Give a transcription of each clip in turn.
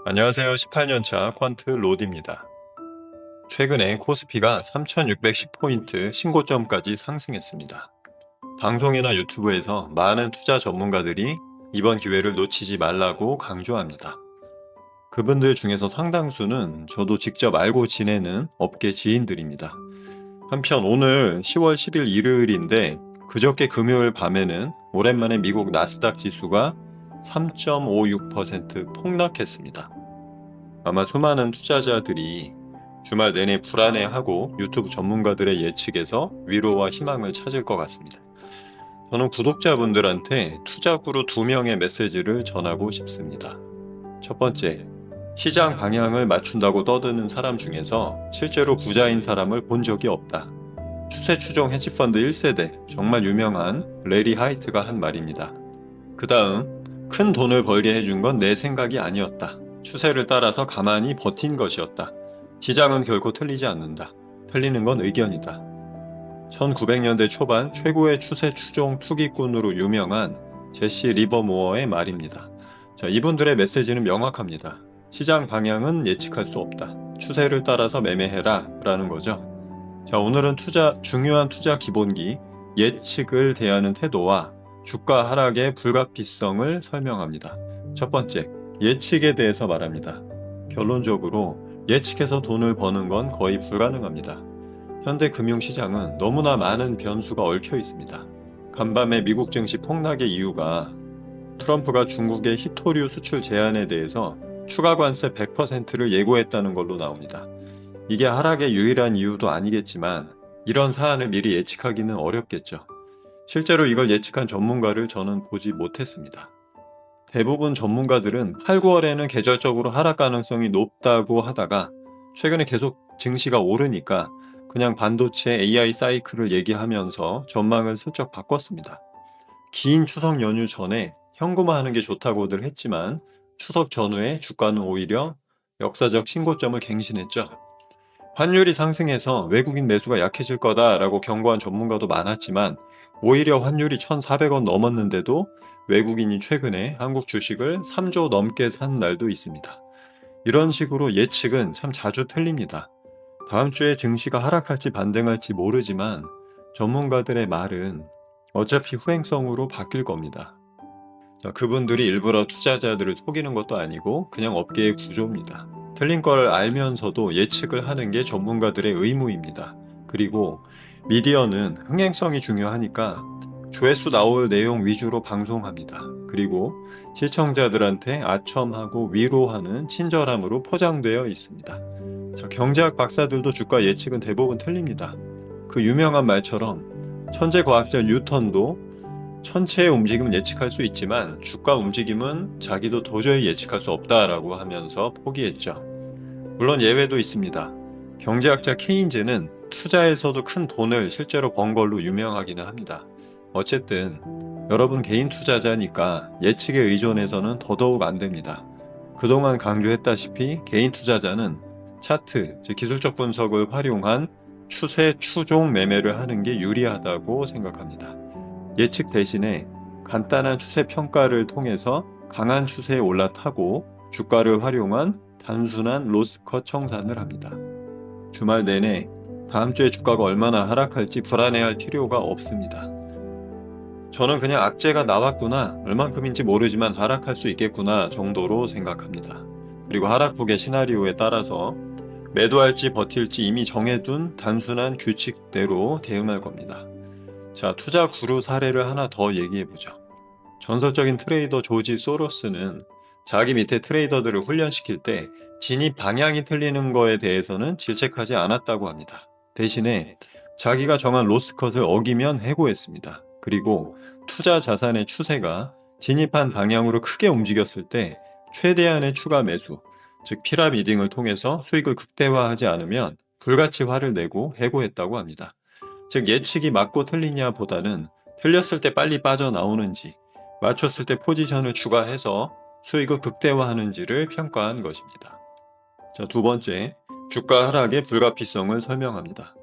안녕하세요. 18년차 퀀트 로드입니다. 최근에 코스피가 3,610포인트 신고점까지 상승했습니다. 방송이나 유튜브에서 많은 투자 전문가들이 이번 기회를 놓치지 말라고 강조합니다. 그분들 중에서 상당수는 저도 직접 알고 지내는 업계 지인들입니다. 한편 오늘 10월 10일 일요일인데 그저께 금요일 밤에는 오랜만에 미국 나스닥 지수가 3.56% 폭락했습니다. 아마 수많은 투자자들이 주말 내내 불안해하고 유튜브 전문가들의 예측에서 위로와 희망을 찾을 것 같습니다. 저는 구독자분들한테 투자구루 2명의 메시지를 전하고 싶습니다. 첫 번째, 시장 방향을 맞춘다고 떠드는 사람 중에서 실제로 부자인 사람을 본 적이 없다. 추세 추종 헤지펀드 1세대, 정말 유명한 레리 하이트가 한 말입니다. 그 다음, 큰 돈을 벌게 해준 건 내 생각이 아니었다. 추세를 따라서 가만히 버틴 것이었다. 시장은 결코 틀리지 않는다. 틀리는 건 의견이다. 1900년대 초반 최고의 추세 추종 투기꾼으로 유명한 제시 리버모어의 말입니다. 자, 이분들의 메시지는 명확합니다. 시장 방향은 예측할 수 없다. 추세를 따라서 매매해라 라는 거죠. 자, 오늘은 중요한 투자 기본기, 예측을 대하는 태도와 주가 하락의 불가피성을 설명합니다. 첫 번째, 예측에 대해서 말합니다. 결론적으로 예측해서 돈을 버는 건 거의 불가능합니다. 현대 금융시장은 너무나 많은 변수가 얽혀 있습니다. 간밤에 미국 증시 폭락의 이유가 트럼프가 중국의 히토류 수출 제한에 대해서 추가 관세 100%를 예고했다는 걸로 나옵니다. 이게 하락의 유일한 이유도 아니겠지만 이런 사안을 미리 예측하기는 어렵겠죠. 실제로 이걸 예측한 전문가를 저는 보지 못했습니다. 대부분 전문가들은 8, 9월에는 계절적으로 하락 가능성이 높다고 하다가 최근에 계속 증시가 오르니까 그냥 반도체 AI 사이클을 얘기하면서 전망을 슬쩍 바꿨습니다. 긴 추석 연휴 전에 현금화하는 게 좋다고들 했지만 추석 전후에 주가는 오히려 역사적 신고점을 갱신했죠. 환율이 상승해서 외국인 매수가 약해질 거다라고 경고한 전문가도 많았지만 오히려 환율이 1,400원 넘었는데도 외국인이 최근에 한국 주식을 3조 넘게 산 날도 있습니다. 이런 식으로 예측은 참 자주 틀립니다. 다음 주에 증시가 하락할지 반등할지 모르지만 전문가들의 말은 어차피 후행성으로 바뀔 겁니다. 자, 그분들이 일부러 투자자들을 속이는 것도 아니고 그냥 업계의 구조입니다. 틀린 걸 알면서도 예측을 하는 게 전문가들의 의무입니다. 그리고 미디어는 흥행성이 중요하니까 조회수 나올 내용 위주로 방송합니다. 그리고 시청자들한테 아첨하고 위로하는 친절함으로 포장되어 있습니다. 자, 경제학 박사들도 주가 예측은 대부분 틀립니다. 그 유명한 말처럼 천재 과학자 뉴턴도 천체의 움직임은 예측할 수 있지만 주가 움직임은 자기도 도저히 예측할 수 없다라고 하면서 포기했죠. 물론 예외도 있습니다. 경제학자 케인즈는 투자에서도 큰 돈을 실제로 번 걸로 유명하기는 합니다. 어쨌든 여러분 개인 투자자니까 예측에 의존해서는 더더욱 안 됩니다. 그동안 강조했다시피 개인 투자자는 차트, 즉 기술적 분석을 활용한 추세 추종 매매를 하는 게 유리하다고 생각합니다. 예측 대신에 간단한 추세 평가를 통해서 강한 추세에 올라타고 주가를 활용한 단순한 로스컷 청산을 합니다. 주말 내내 다음 주에 주가가 얼마나 하락할지 불안해할 필요가 없습니다. 저는 그냥 악재가 나왔구나, 얼만큼인지 모르지만 하락할 수 있겠구나 정도로 생각합니다. 그리고 하락폭의 시나리오에 따라서 매도할지 버틸지 이미 정해둔 단순한 규칙대로 대응할 겁니다. 자, 투자 구루 사례를 하나 더 얘기해보죠. 전설적인 트레이더 조지 소로스는 자기 밑에 트레이더들을 훈련시킬 때 진입 방향이 틀리는 거에 대해서는 질책하지 않았다고 합니다. 대신에 자기가 정한 로스컷을 어기면 해고했습니다. 그리고 투자 자산의 추세가 진입한 방향으로 크게 움직였을 때 최대한의 추가 매수, 즉 피라미딩을 통해서 수익을 극대화하지 않으면 불가치화를 내고 해고했다고 합니다. 즉 예측이 맞고 틀리냐 보다는 틀렸을 때 빨리 빠져나오는지 맞췄을 때 포지션을 추가해서 수익을 극대화하는지를 평가한 것입니다. 자, 두 번째, 주가 하락의 불가피성을 설명합니다.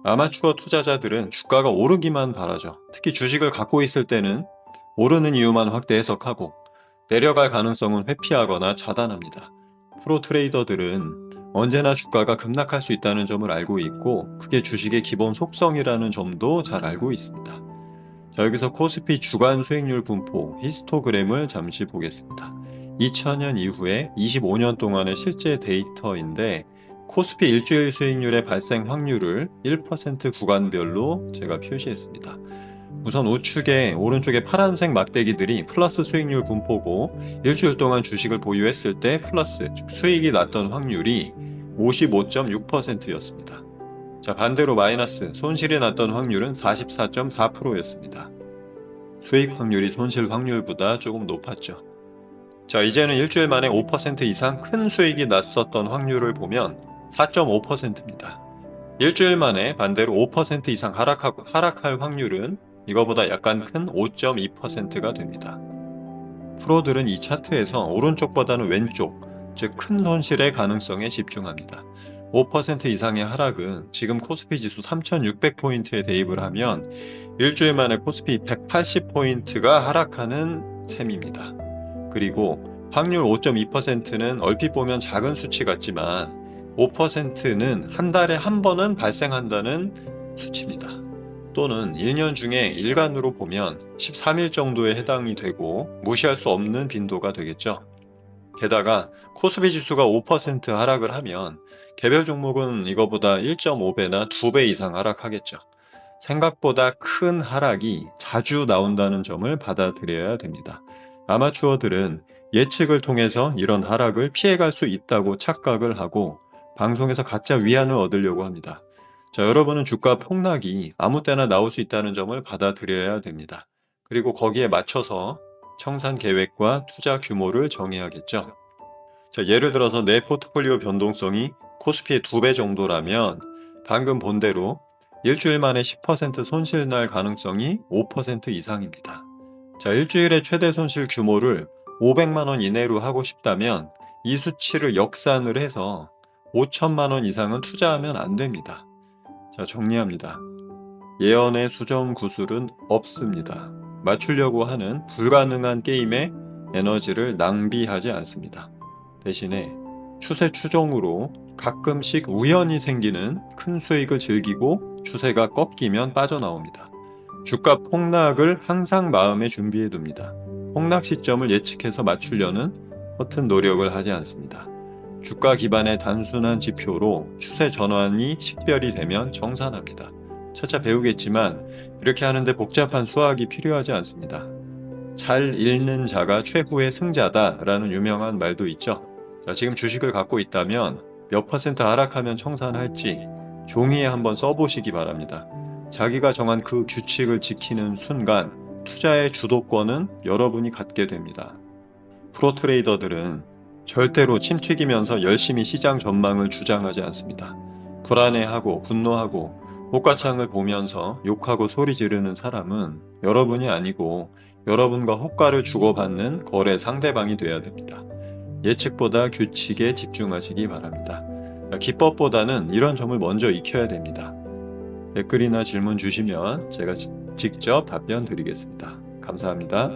아마추어 투자자들은 주가가 오르기만 바라죠. 특히 주식을 갖고 있을 때는 오르는 이유만 확대 해석하고 내려갈 가능성은 회피하거나 차단합니다. 프로 트레이더들은 언제나 주가가 급락할 수 있다는 점을 알고 있고, 그게 주식의 기본 속성이라는 점도 잘 알고 있습니다. 자, 여기서 코스피 주간 수익률 분포 히스토그램을 잠시 보겠습니다. 2000년 이후에 25년 동안의 실제 데이터인데, 코스피 일주일 수익률의 발생 확률을 1% 구간별로 제가 표시했습니다. 우선 우측에 오른쪽에 파란색 막대기들이 플러스 수익률 분포고, 일주일 동안 주식을 보유했을 때 플러스, 즉 수익이 났던 확률이 55.6%였습니다. 자, 반대로 마이너스, 손실이 났던 확률은 44.4%였습니다. 수익 확률이 손실 확률보다 조금 높았죠. 자, 이제는 일주일 만에 5% 이상 큰 수익이 났었던 확률을 보면 4.5%입니다. 일주일 만에 반대로 5% 이상 하락할 확률은 이거보다 약간 큰 5.2%가 됩니다. 프로들은 이 차트에서 오른쪽보다는 왼쪽, 즉 큰 손실의 가능성에 집중합니다. 5% 이상의 하락은 지금 코스피 지수 3600포인트에 대입을 하면 일주일 만에 코스피 180포인트가 하락하는 셈입니다. 그리고 확률 5.2%는 얼핏 보면 작은 수치 같지만 5%는 한 달에 한 번은 발생한다는 수치입니다. 또는 1년 중에 일간으로 보면 13일 정도에 해당이 되고 무시할 수 없는 빈도가 되겠죠. 게다가 코스피 지수가 5% 하락을 하면 개별 종목은 이거보다 1.5배나 2배 이상 하락하겠죠. 생각보다 큰 하락이 자주 나온다는 점을 받아들여야 됩니다. 아마추어들은 예측을 통해서 이런 하락을 피해갈 수 있다고 착각을 하고 방송에서 가짜 위안을 얻으려고 합니다. 자, 여러분은 주가 폭락이 아무 때나 나올 수 있다는 점을 받아들여야 됩니다. 그리고 거기에 맞춰서 청산 계획과 투자 규모를 정해야겠죠. 자, 예를 들어서 내 포트폴리오 변동성이 코스피의 2배 정도라면 방금 본 대로 일주일 만에 10% 손실 날 가능성이 5% 이상입니다. 자, 일주일의 최대 손실 규모를 500만 원 이내로 하고 싶다면 이 수치를 역산을 해서 5천만 원 이상은 투자하면 안 됩니다. 자, 정리합니다. 예언의 수정 구술은 없습니다. 맞추려고 하는 불가능한 게임에 에너지를 낭비하지 않습니다. 대신에 추세 추종으로 가끔씩 우연히 생기는 큰 수익을 즐기고 추세가 꺾이면 빠져나옵니다. 주가 폭락을 항상 마음에 준비해 둡니다. 폭락 시점을 예측해서 맞추려는 허튼 노력을 하지 않습니다. 주가 기반의 단순한 지표로 추세 전환이 식별이 되면 정산합니다. 차차 배우겠지만 이렇게 하는데 복잡한 수학이 필요하지 않습니다. 잘 읽는 자가 최고의 승자다라는 유명한 말도 있죠. 자, 지금 주식을 갖고 있다면 몇 퍼센트 하락하면 청산할지 종이에 한번 써보시기 바랍니다. 자기가 정한 그 규칙을 지키는 순간 투자의 주도권은 여러분이 갖게 됩니다. 프로 트레이더들은 절대로 침 튀기면서 열심히 시장 전망을 주장하지 않습니다. 불안해하고 분노하고 호가창을 보면서 욕하고 소리 지르는 사람은 여러분이 아니고 여러분과 호가를 주고받는 거래 상대방이 되어야 됩니다. 예측보다 규칙에 집중하시기 바랍니다. 기법보다는 이런 점을 먼저 익혀야 됩니다. 댓글이나 질문 주시면 제가 직접 답변 드리겠습니다. 감사합니다.